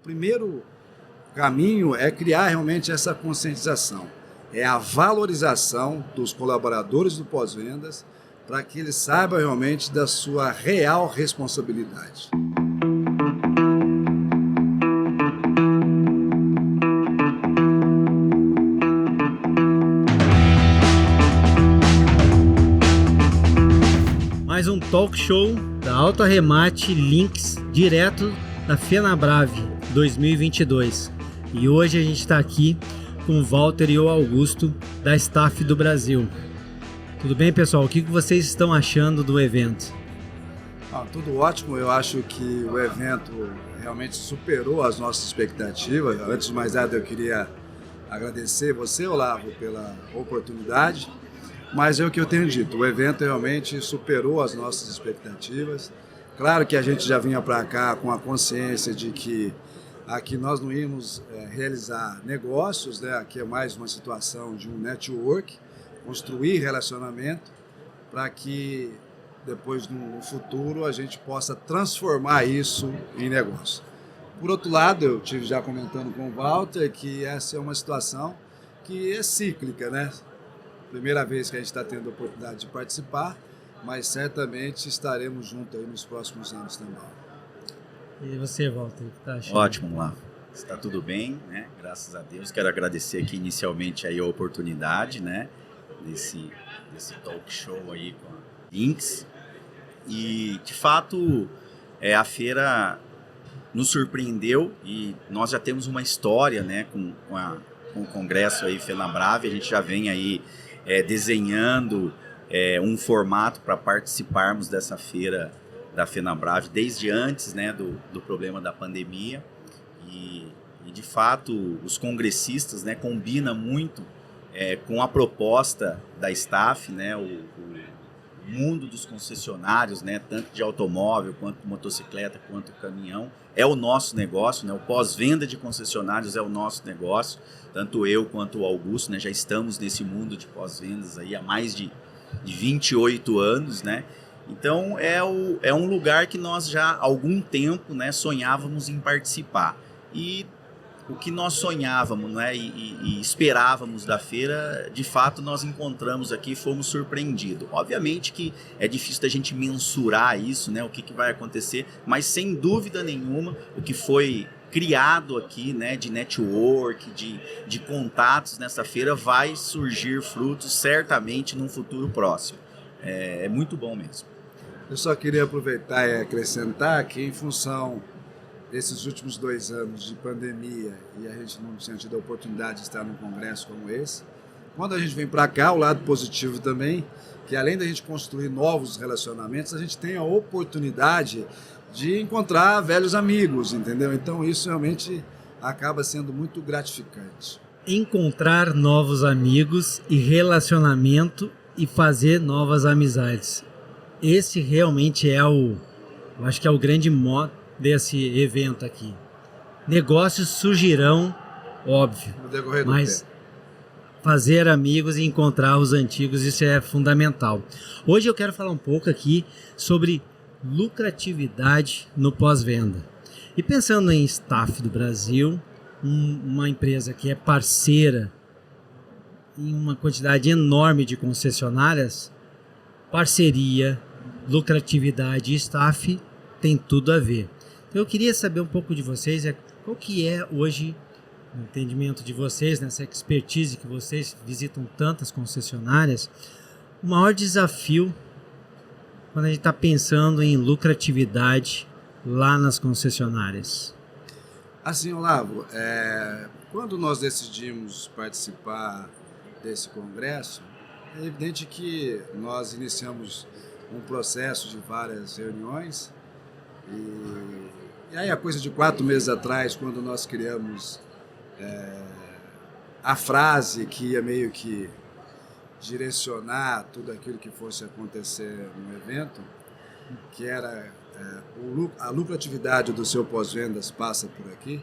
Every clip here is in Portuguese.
primeiro caminho é criar realmente essa conscientização, é a valorização dos colaboradores do pós-vendas para que eles saibam realmente da sua real responsabilidade. Mais um talk show da Auto Arremate Links, direto da Fenabrave 2022. E hoje a gente está aqui com o Walter e o Augusto da Staff do Brasil. Tudo bem, pessoal? O que vocês estão achando do evento? Tudo ótimo. Eu acho que o evento realmente superou as nossas expectativas. Antes de mais nada, eu queria agradecer você, Olavo, pela oportunidade. Mas é o que eu tenho dito, o evento realmente superou as nossas expectativas. Claro que a gente já vinha para cá com a consciência de que aqui nós não íamos realizar negócios, né? Aqui é mais uma situação de um network, construir relacionamento para que depois no futuro a gente possa transformar isso em negócio. Por outro lado, eu estive já comentando com o Walter que essa é uma situação que é cíclica, né? Primeira vez que a gente está tendo a oportunidade de participar, mas certamente estaremos juntos aí nos próximos anos também. E você, Walter, o que está achando? Ótimo, lá. Está tudo bem, né? Graças a Deus. Quero agradecer aqui inicialmente aí a oportunidade, né? Desse talk show aí com a Links. E, de fato, a feira nos surpreendeu e nós já temos uma história, né? Com o congresso aí Fenabrave, a gente já vem aí desenhando um formato para participarmos dessa feira da Fenabrave desde antes, né, do problema da pandemia e de fato os congressistas, né, combinam muito com a proposta da Staff, né, o mundo dos concessionários, né, tanto de automóvel quanto motocicleta quanto caminhão, é o nosso negócio, né, o pós-venda de concessionários é o nosso negócio. Tanto eu quanto o Augusto, né, já estamos nesse mundo de pós-vendas aí há mais de 28 anos, né? Então é um lugar que nós já há algum tempo, né, sonhávamos em participar. E o que nós sonhávamos, né, e esperávamos da feira, de fato nós encontramos aqui e fomos surpreendidos. Obviamente que é difícil da gente mensurar isso, né, o que vai acontecer, mas sem dúvida nenhuma o que foi criado aqui, né, de network, de contatos nessa feira, vai surgir frutos certamente num futuro próximo. É muito bom mesmo. Eu só queria aproveitar e acrescentar que em função desses últimos 2 anos de pandemia e a gente não tinha tido a oportunidade de estar num congresso como esse, quando a gente vem para cá, o lado positivo também, que além da gente construir novos relacionamentos, a gente tem a oportunidade de encontrar velhos amigos, entendeu? Então isso realmente acaba sendo muito gratificante. Encontrar novos amigos e relacionamento e fazer novas amizades. Esse realmente eu acho que é o grande mote desse evento aqui. Negócios surgirão, óbvio, No decorrer do mas tempo. fazer amigos e encontrar os antigos, isso é fundamental. Hoje eu quero falar um pouco aqui sobre lucratividade no pós-venda. E pensando em Staff do Brasil, uma empresa que é parceira em uma quantidade enorme de concessionárias, parceria, lucratividade e Staff tem tudo a ver. Então eu queria saber um pouco de vocês, qual que é hoje, no entendimento de vocês, nessa expertise que vocês visitam tantas concessionárias, o maior desafio quando a gente está pensando em lucratividade lá nas concessionárias? Assim, Olavo, quando nós decidimos participar desse congresso, é evidente que nós iniciamos um processo de várias reuniões e aí a coisa de 4 meses atrás, quando nós criamos a frase que ia meio que direcionar tudo aquilo que fosse acontecer no evento, que era a lucratividade do seu pós-vendas passa por aqui.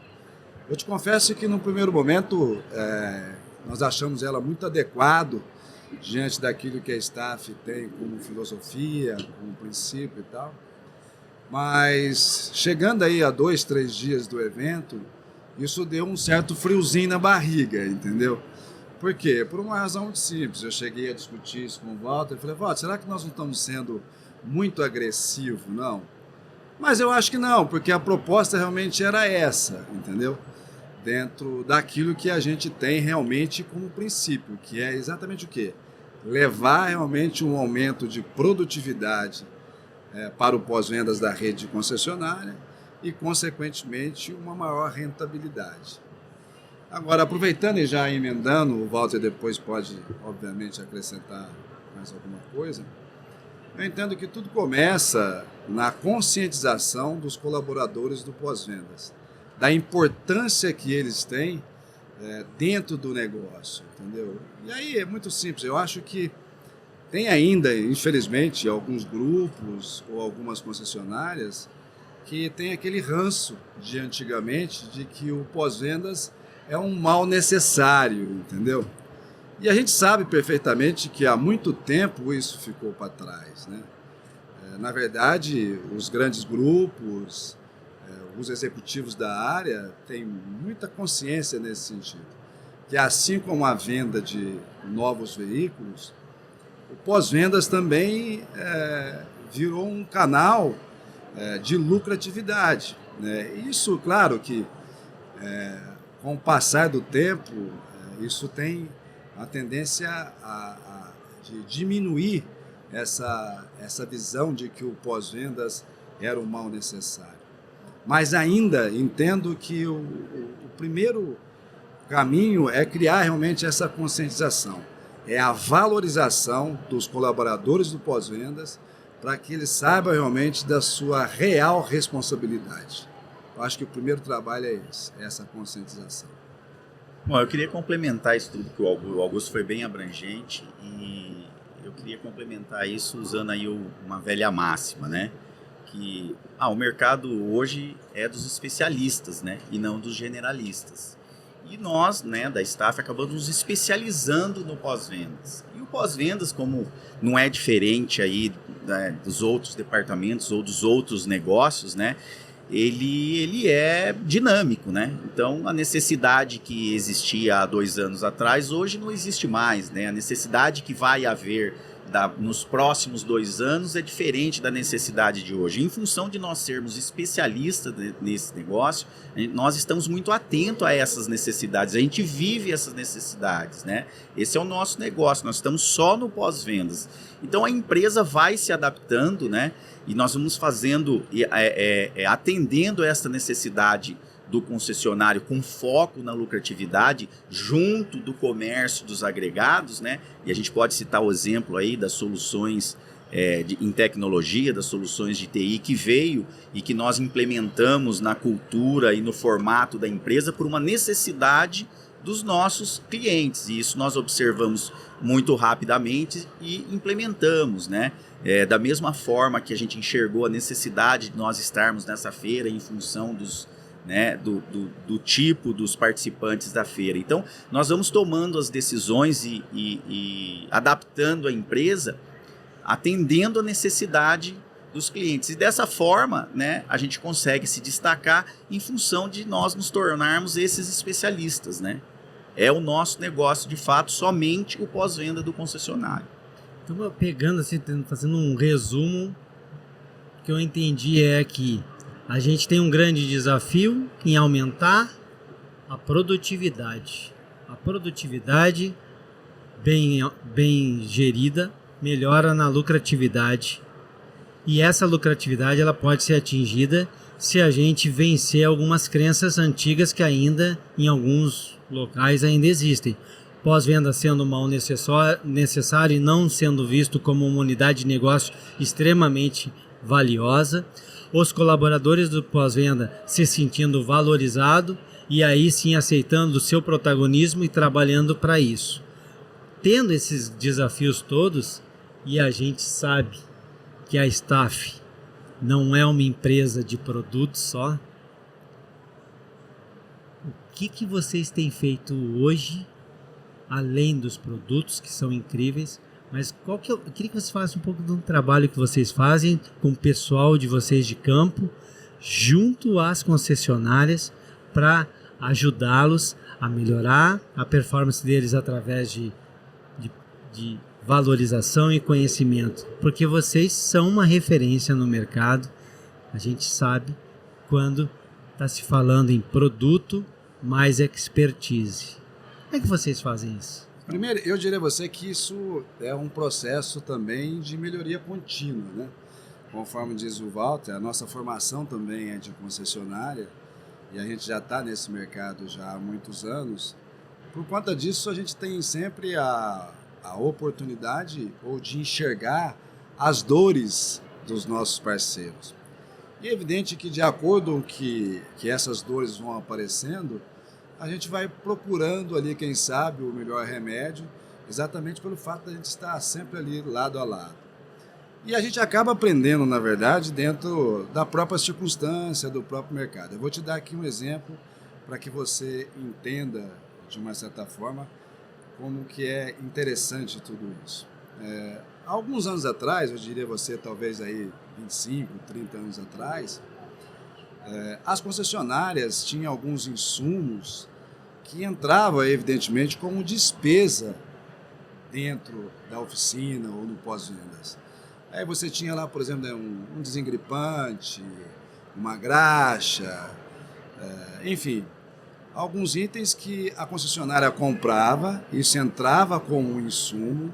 Eu te confesso que no primeiro momento nós achamos ela muito adequado diante daquilo que a Staff tem como filosofia, como princípio e tal. Mas chegando aí a 2, 3 dias do evento, isso deu um certo friozinho na barriga, entendeu? Por quê? Por uma razão muito simples. Eu cheguei a discutir isso com o Walter e falei, Walter, será que nós não estamos sendo muito agressivos, não? Mas eu acho que não, porque a proposta realmente era essa, entendeu? Dentro daquilo que a gente tem realmente como princípio, que é exatamente o quê? Levar realmente um aumento de produtividade para o pós-vendas da rede de concessionária e, consequentemente, uma maior rentabilidade. Agora, aproveitando e já emendando, o Walter depois pode, obviamente, acrescentar mais alguma coisa, eu entendo que tudo começa na conscientização dos colaboradores do pós-vendas, da importância que eles têm dentro do negócio, entendeu? E aí é muito simples, eu acho que tem ainda, infelizmente, alguns grupos ou algumas concessionárias que tem aquele ranço de antigamente de que o pós-vendas é um mal necessário, entendeu? E a gente sabe perfeitamente que há muito tempo isso ficou para trás, né? Na verdade, os grandes grupos, os executivos da área têm muita consciência nesse sentido, que assim como a venda de novos veículos, o pós-vendas também virou um canal de lucratividade, né? Isso, claro que com o passar do tempo, isso tem a tendência de diminuir essa visão de que o pós-vendas era um mal necessário. Mas ainda entendo que o primeiro caminho é criar realmente essa conscientização, é a valorização dos colaboradores do pós-vendas para que eles saibam realmente da sua real responsabilidade. Eu acho que o primeiro trabalho é esse, é essa conscientização. Bom, eu queria complementar isso tudo, que o Augusto foi bem abrangente, e eu queria complementar isso usando aí uma velha máxima, né? Que o mercado hoje é dos especialistas, né? E não dos generalistas. E nós, né, da Staff, acabamos nos especializando no pós-vendas. E o pós-vendas, como não é diferente aí, né, dos outros departamentos ou dos outros negócios, né? Ele é dinâmico, né? Então, a necessidade que existia há 2 anos atrás, hoje não existe mais, né? A necessidade que vai haver nos próximos 2 anos é diferente da necessidade de hoje. Em função de nós sermos especialistas nesse negócio, nós estamos muito atentos a essas necessidades, a gente vive essas necessidades, né? Esse é o nosso negócio, nós estamos só no pós-vendas. Então a empresa vai se adaptando, né? E nós vamos fazendo, atendendo essa necessidade do concessionário com foco na lucratividade junto do comércio dos agregados, né? E a gente pode citar o exemplo aí das soluções em tecnologia, das soluções de TI que veio e que nós implementamos na cultura e no formato da empresa por uma necessidade dos nossos clientes, e isso nós observamos muito rapidamente e implementamos, né? Da mesma forma que a gente enxergou a necessidade de nós estarmos nessa feira em função do tipo dos participantes da feira. Então, nós vamos tomando as decisões e adaptando a empresa, atendendo a necessidade dos clientes. E dessa forma, né, a gente consegue se destacar em função de nós nos tornarmos esses especialistas, né? É o nosso negócio, de fato, somente o pós-venda do concessionário. Então, pegando assim, fazendo um resumo, o que eu entendi é que a gente tem um grande desafio em aumentar a produtividade. A produtividade bem gerida melhora na lucratividade. E essa lucratividade ela pode ser atingida se a gente vencer algumas crenças antigas que ainda, em alguns locais, ainda existem. Pós-venda sendo mal necessário e não sendo visto como uma unidade de negócio extremamente valiosa. Os colaboradores do pós-venda se sentindo valorizados e aí sim aceitando o seu protagonismo e trabalhando para isso. Tendo esses desafios todos, e a gente sabe que a Staff não é uma empresa de produtos só, o que vocês têm feito hoje, além dos produtos que são incríveis, Mas eu queria que você falasse um pouco do trabalho que vocês fazem com o pessoal de vocês de campo, junto às concessionárias, para ajudá-los a melhorar a performance deles através de valorização e conhecimento. Porque vocês são uma referência no mercado, a gente sabe quando está se falando em produto mais expertise. Como é que vocês fazem isso? Primeiro, eu diria a você que isso é um processo também de melhoria contínua, né? Conforme diz o Walter, a nossa formação também é de concessionária e a gente já está nesse mercado já há muitos anos. Por conta disso, a gente tem sempre a oportunidade ou de enxergar as dores dos nossos parceiros. E é evidente que, de acordo com que essas dores vão aparecendo, a gente vai procurando ali, quem sabe, o melhor remédio, exatamente pelo fato de a gente estar sempre ali lado a lado. E a gente acaba aprendendo, na verdade, dentro da própria circunstância, do próprio mercado. Eu vou te dar aqui um exemplo para que você entenda, de uma certa forma, como que é interessante tudo isso. Há alguns anos atrás, eu diria você, talvez aí 25, 30 anos atrás, as concessionárias tinham alguns insumos que entravam, evidentemente, como despesa dentro da oficina ou no pós-vendas. Aí você tinha lá, por exemplo, um desengripante, uma graxa, enfim, alguns itens que a concessionária comprava, isso entrava como um insumo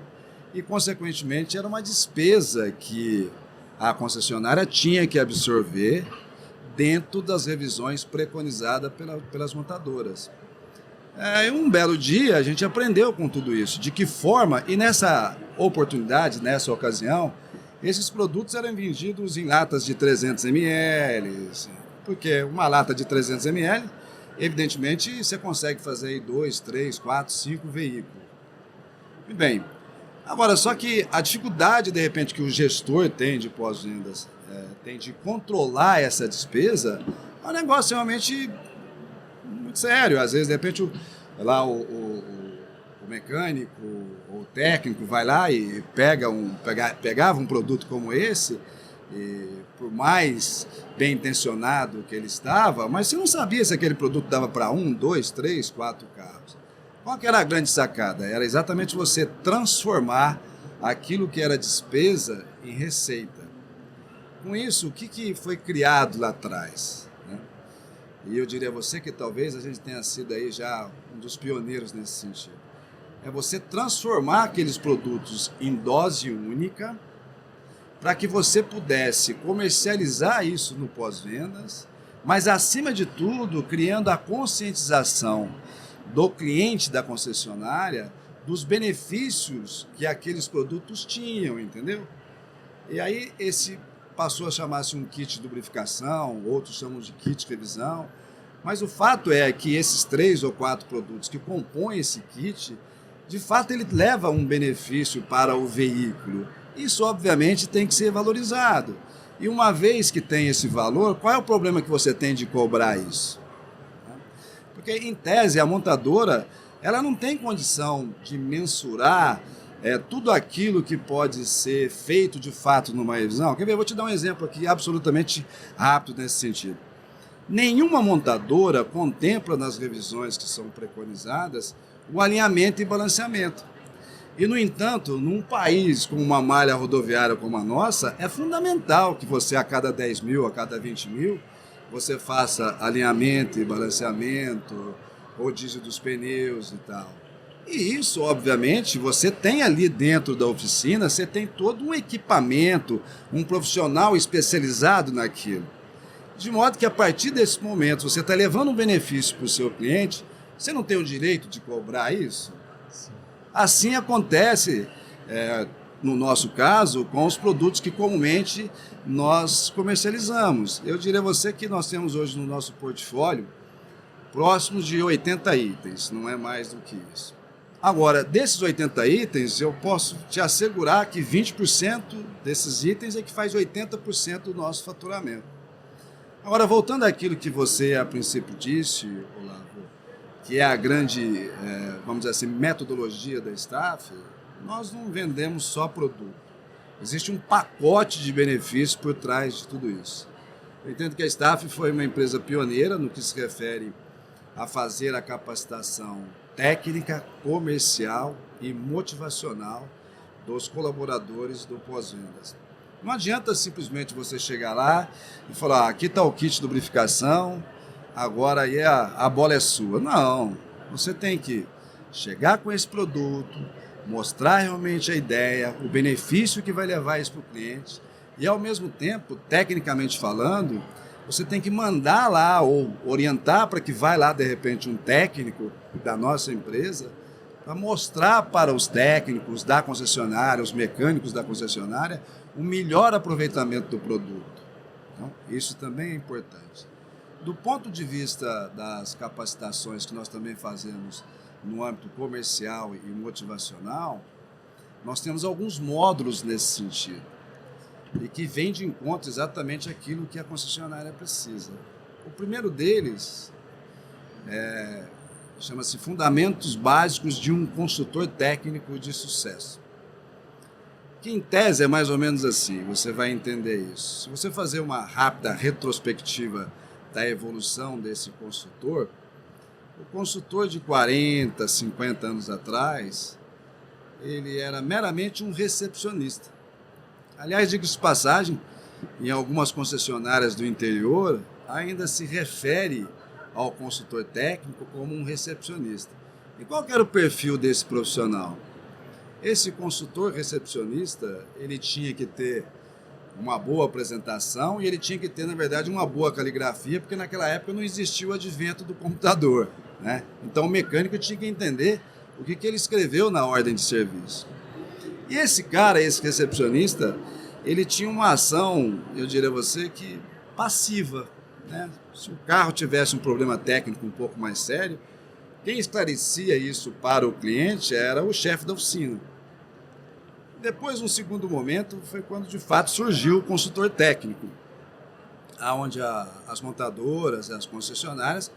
e, consequentemente, era uma despesa que a concessionária tinha que absorver dentro das revisões preconizadas pelas montadoras. Um belo dia a gente aprendeu com tudo isso, de que forma, e nessa oportunidade, nessa ocasião, esses produtos eram vendidos em latas de 300 ml, porque uma lata de 300 ml, evidentemente, você consegue fazer aí 2, 3, 4, 5 veículos. Muito bem. Agora, só que a dificuldade, de repente, que o gestor tem de pós-vendas, tem de controlar essa despesa, é um negócio realmente muito sério. Às vezes, de repente, o mecânico, o técnico vai lá e pegava um produto como esse, e por mais bem intencionado que ele estava, mas você não sabia se aquele produto dava para 1, 2, 3, 4 carros. Qual que era a grande sacada? Era exatamente você transformar aquilo que era despesa em receita. Com isso, o que foi criado lá atrás? Né? E eu diria a você que talvez a gente tenha sido aí já um dos pioneiros nesse sentido. É você transformar aqueles produtos em dose única para que você pudesse comercializar isso no pós-vendas, mas, acima de tudo, criando a conscientização do cliente da concessionária dos benefícios que aqueles produtos tinham, entendeu? E aí esse passou a chamar-se um kit de lubrificação, outros chamam de kit de revisão, mas o fato é que esses 3 ou 4 produtos que compõem esse kit, de fato ele leva um benefício para o veículo. Isso obviamente tem que ser valorizado. E uma vez que tem esse valor, qual é o problema que você tem de cobrar isso? Porque, em tese, a montadora ela não tem condição de mensurar tudo aquilo que pode ser feito de fato numa revisão. Quer ver? Eu vou te dar um exemplo aqui absolutamente rápido nesse sentido. Nenhuma montadora contempla nas revisões que são preconizadas o alinhamento e balanceamento. E, no entanto, num país com uma malha rodoviária como a nossa, é fundamental que você, a cada 10 mil, a cada 20 mil, você faça alinhamento e balanceamento, rodízio dos pneus e tal. E isso, obviamente, você tem ali dentro da oficina, você tem todo um equipamento, um profissional especializado naquilo. De modo que, a partir desse momento, você está levando um benefício para o seu cliente, você não tem o direito de cobrar isso? Sim. Assim acontece, no nosso caso, com os produtos que comumente nós comercializamos. Eu diria a você que nós temos hoje no nosso portfólio próximos de 80 itens, não é mais do que isso. Agora, desses 80 itens, eu posso te assegurar que 20% desses itens é que faz 80% do nosso faturamento. Agora, voltando àquilo que você a princípio disse, Olavo, que é a grande, vamos dizer assim, metodologia da Staff, nós não vendemos só produto. Existe um pacote de benefícios por trás de tudo isso. Eu entendo que a Staff foi uma empresa pioneira no que se refere a fazer a capacitação técnica, comercial e motivacional dos colaboradores do pós-vendas. Não adianta simplesmente você chegar lá e falar, aqui está o kit de lubrificação, agora aí a bola é sua. Não, você tem que chegar com esse produto, mostrar realmente a ideia, o benefício que vai levar isso para o cliente e, ao mesmo tempo, tecnicamente falando, você tem que mandar lá ou orientar para que vai lá, de repente, um técnico da nossa empresa para mostrar para os técnicos da concessionária, os mecânicos da concessionária, o melhor aproveitamento do produto. Então, isso também é importante. Do ponto de vista das capacitações que nós também fazemos no âmbito comercial e motivacional, nós temos alguns módulos nesse sentido e que vem de encontro exatamente aquilo que a concessionária precisa. O primeiro deles chama-se Fundamentos Básicos de um Consultor Técnico de Sucesso. Que em tese é mais ou menos assim, você vai entender isso. Se você fazer uma rápida retrospectiva da evolução desse consultor, o consultor de 40, 50 anos atrás, ele era meramente um recepcionista. Aliás, diga-se de passagem, em algumas concessionárias do interior, ainda se refere ao consultor técnico como um recepcionista. E qual que era o perfil desse profissional? Esse consultor recepcionista, ele tinha que ter uma boa apresentação e ele tinha que ter, na verdade, uma boa caligrafia, porque naquela época não existia o advento do computador, né? Então o mecânico tinha que entender o que ele escreveu na ordem de serviço. E esse cara, esse recepcionista, ele tinha uma ação, eu diria a você, que passiva, né? Se o carro tivesse um problema técnico um pouco mais sério, quem esclarecia isso para o cliente era o chefe da oficina. Depois, um segundo momento, foi quando de fato surgiu o consultor técnico, onde as montadoras, as concessionárias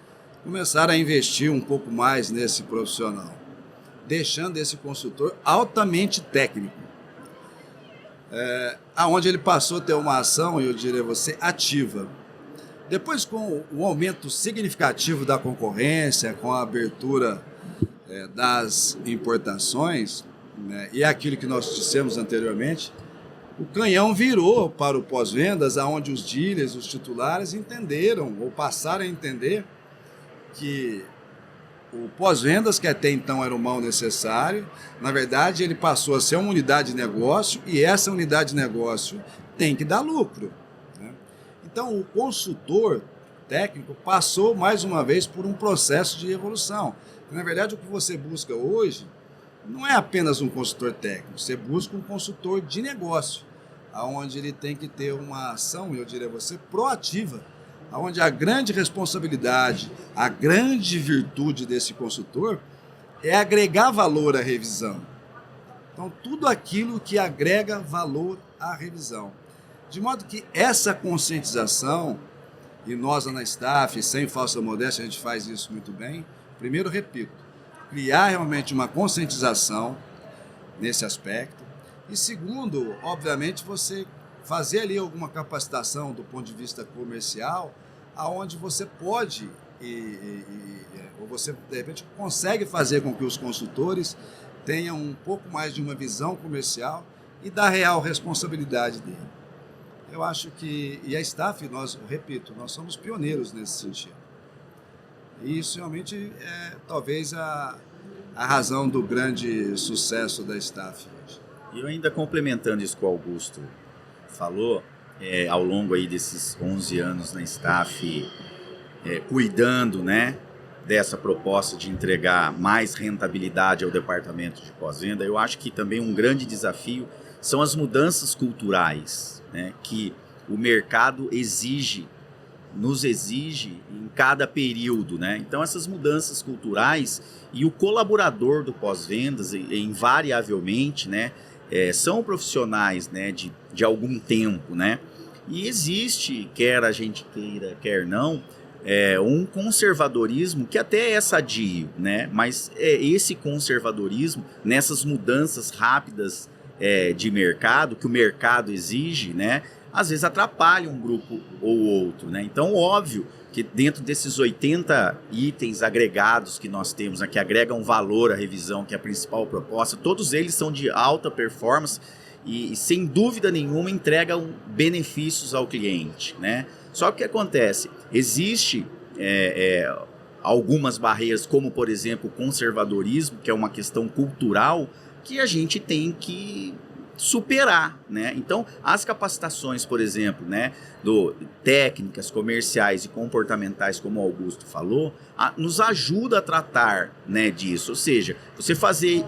começaram a investir um pouco mais nesse profissional, deixando esse consultor altamente técnico, aonde ele passou a ter uma ação, eu diria a você, ativa. Depois, com o aumento significativo da concorrência, com a abertura das importações, né, e aquilo que nós dissemos anteriormente, o canhão virou para o pós-vendas, onde os dealers, os titulares entenderam, ou passaram a entender, que o pós-vendas, que até então era o mal necessário, na verdade ele passou a ser uma unidade de negócio e essa unidade de negócio tem que dar lucro, né? Então o consultor técnico passou mais uma vez por um processo de evolução. Na verdade o que você busca hoje não é apenas um consultor técnico, você busca um consultor de negócio, onde ele tem que ter uma ação, eu diria a você, proativa, onde a grande responsabilidade, a grande virtude desse consultor é agregar valor à revisão. Então, tudo aquilo que agrega valor à revisão. De modo que essa conscientização, e nós na Staff, sem falsa modéstia, a gente faz isso muito bem. Primeiro, repito, criar realmente uma conscientização nesse aspecto. E segundo, obviamente, você fazer ali alguma capacitação do ponto de vista comercial, aonde você pode, ou você, de repente, consegue fazer com que os consultores tenham um pouco mais de uma visão comercial e da real responsabilidade dele. Eu acho que, e a Staff, repito, nós somos pioneiros nesse sentido. E isso realmente é talvez a razão do grande sucesso da Staff hoje. E eu ainda complementando isso que o Augusto falou, ao longo aí desses 11 anos na Staff, cuidando, né, dessa proposta de entregar mais rentabilidade ao departamento de pós-venda, eu acho que também um grande desafio são as mudanças culturais, né, que o mercado nos exige em cada período, né? Então essas mudanças culturais e o colaborador do pós-vendas, invariavelmente, né, são profissionais, né, de algum tempo, né? E existe, quer a gente queira, quer não, um conservadorismo que até é sadio, né? Mas esse conservadorismo, nessas mudanças rápidas de mercado, que o mercado exige, né? Às vezes atrapalha um grupo ou outro, né? Então, óbvio que dentro desses 80 itens agregados que nós temos, né, que agregam valor à revisão, que é a principal proposta, todos eles são de alta performance e sem dúvida nenhuma entregam benefícios ao cliente, né? Só que o que acontece? Existe algumas barreiras, como por exemplo o conservadorismo, que é uma questão cultural, que a gente tem que superar, né? Então, as capacitações, por exemplo, né, técnicas, comerciais e comportamentais, como o Augusto falou, nos ajuda a tratar, né, disso. Ou seja, você fazer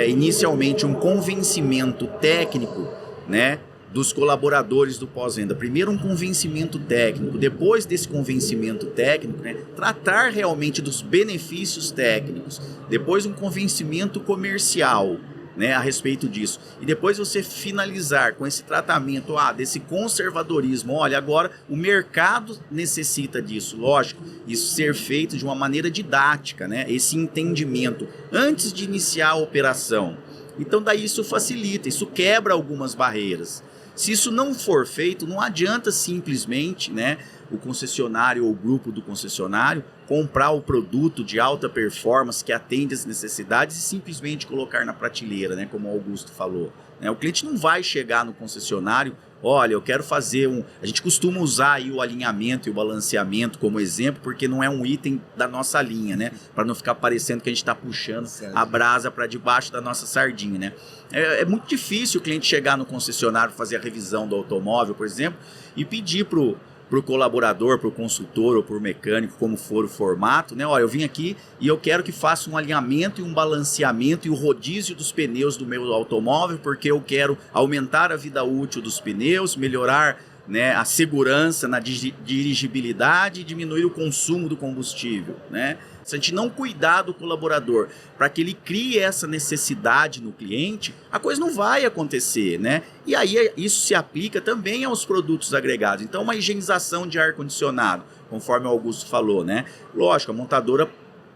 inicialmente um convencimento técnico, né, dos colaboradores do pós-venda. Primeiro um convencimento técnico, depois desse convencimento técnico, né, tratar realmente dos benefícios técnicos, depois um convencimento comercial, né, a respeito disso. E depois você finalizar com esse tratamento desse conservadorismo. Olha, agora o mercado necessita disso, lógico, isso ser feito de uma maneira didática, né, esse entendimento antes de iniciar a operação. Então daí isso facilita, isso quebra algumas barreiras. Se isso não for feito, não adianta simplesmente, né, o concessionário ou o grupo do concessionário comprar o produto de alta performance que atende às necessidades e simplesmente colocar na prateleira, né, como o Augusto falou. O cliente não vai chegar no concessionário, olha, eu quero fazer A gente costuma usar aí o alinhamento e o balanceamento como exemplo, porque não é um item da nossa linha, né? Para não ficar parecendo que a gente está puxando a brasa para debaixo da nossa sardinha, né? É muito difícil o cliente chegar no concessionário, fazer a revisão do automóvel, por exemplo, e pedir para o colaborador, para o consultor ou para o mecânico, como for o formato, né? Olha, eu vim aqui e eu quero que faça um alinhamento e um balanceamento e o rodízio dos pneus do meu automóvel, porque eu quero aumentar a vida útil dos pneus, melhorar, né, a segurança na dirigibilidade e diminuir o consumo do combustível, né? Se a gente não cuidar do colaborador para que ele crie essa necessidade no cliente, a coisa não vai acontecer, né? E aí isso se aplica também aos produtos agregados. Então, uma higienização de ar-condicionado, conforme o Augusto falou, né? Lógico, a montadora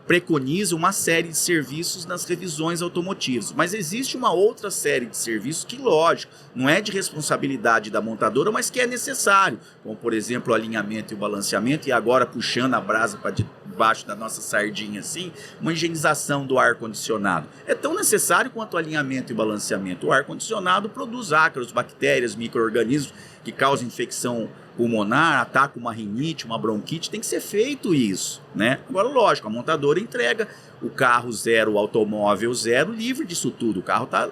preconiza uma série de serviços nas revisões automotivas, mas existe uma outra série de serviços que, lógico, não é de responsabilidade da montadora, mas que é necessário, como por exemplo o alinhamento e o balanceamento, e agora puxando a brasa para debaixo da nossa sardinha assim, uma higienização do ar-condicionado. É tão necessário quanto o alinhamento e balanceamento. O ar-condicionado produz ácaros, bactérias, micro-organismos que causam infecção pulmonar, ataca uma rinite, uma bronquite, tem que ser feito isso, né? Agora, lógico, a montadora entrega o carro zero, o automóvel zero, livre disso tudo. O carro tá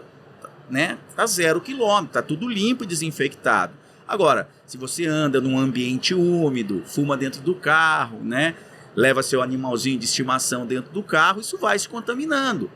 0 quilômetro, tá tudo limpo e desinfectado. Agora, se você anda num ambiente úmido, fuma dentro do carro, né? Leva seu animalzinho de estimação dentro do carro, isso vai se contaminando.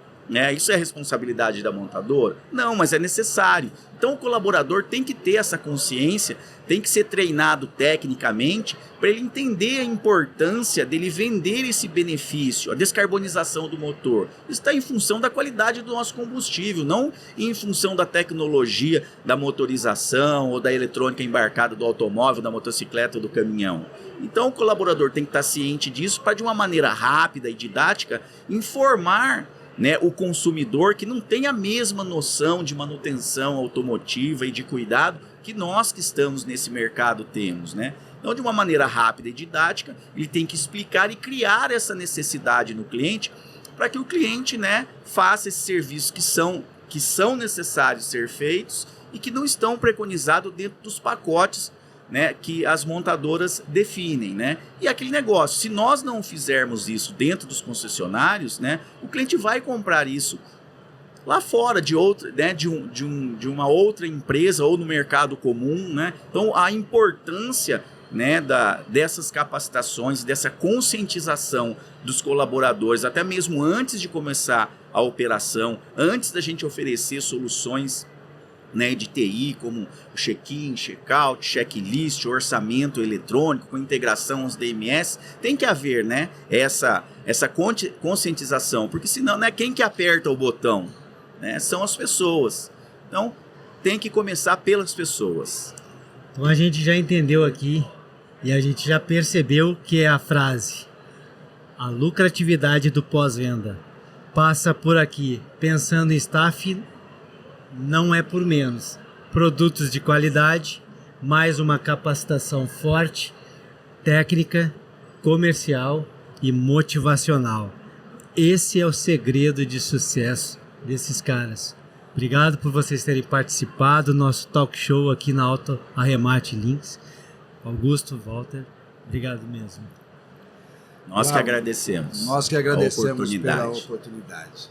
Isso é responsabilidade da montadora? Não, mas é necessário. Então o colaborador tem que ter essa consciência, tem que ser treinado tecnicamente para ele entender a importância dele vender esse benefício, a descarbonização do motor. Isso está em função da qualidade do nosso combustível, não em função da tecnologia, da motorização ou da eletrônica embarcada do automóvel, da motocicleta ou do caminhão. Então o colaborador tem que estar ciente disso para, de uma maneira rápida e didática, informar, né, o consumidor que não tem a mesma noção de manutenção automotiva e de cuidado que nós que estamos nesse mercado temos, né? Então, de uma maneira rápida e didática, ele tem que explicar e criar essa necessidade no cliente para que o cliente, né, faça esses serviços que são necessários ser feitos e que não estão preconizados dentro dos pacotes, né, que as montadoras definem, né? E aquele negócio, se nós não fizermos isso dentro dos concessionários, né, o cliente vai comprar isso lá fora de outra, né, de uma outra empresa ou no mercado comum, né? Então a importância, né, dessas capacitações, dessa conscientização dos colaboradores, até mesmo antes de começar a operação, antes da gente oferecer soluções, né, de TI, como o check-in, check-out, checklist, orçamento eletrônico, com integração aos DMS, tem que haver, né, essa conscientização, porque senão, né, quem que aperta o botão? Né, são as pessoas. Então, tem que começar pelas pessoas. Então, a gente já entendeu aqui E a gente já percebeu que é a frase: a lucratividade do pós-venda passa por aqui. Pensando em staff, não é por menos. Produtos de qualidade, mais uma capacitação forte, técnica, comercial e motivacional. Esse é o segredo de sucesso desses caras. Obrigado por vocês terem participado do nosso talk show aqui na Auto Arremate Links. Augusto, Walter, obrigado mesmo. Nós que agradecemos. Nós que agradecemos a oportunidade. pela oportunidade.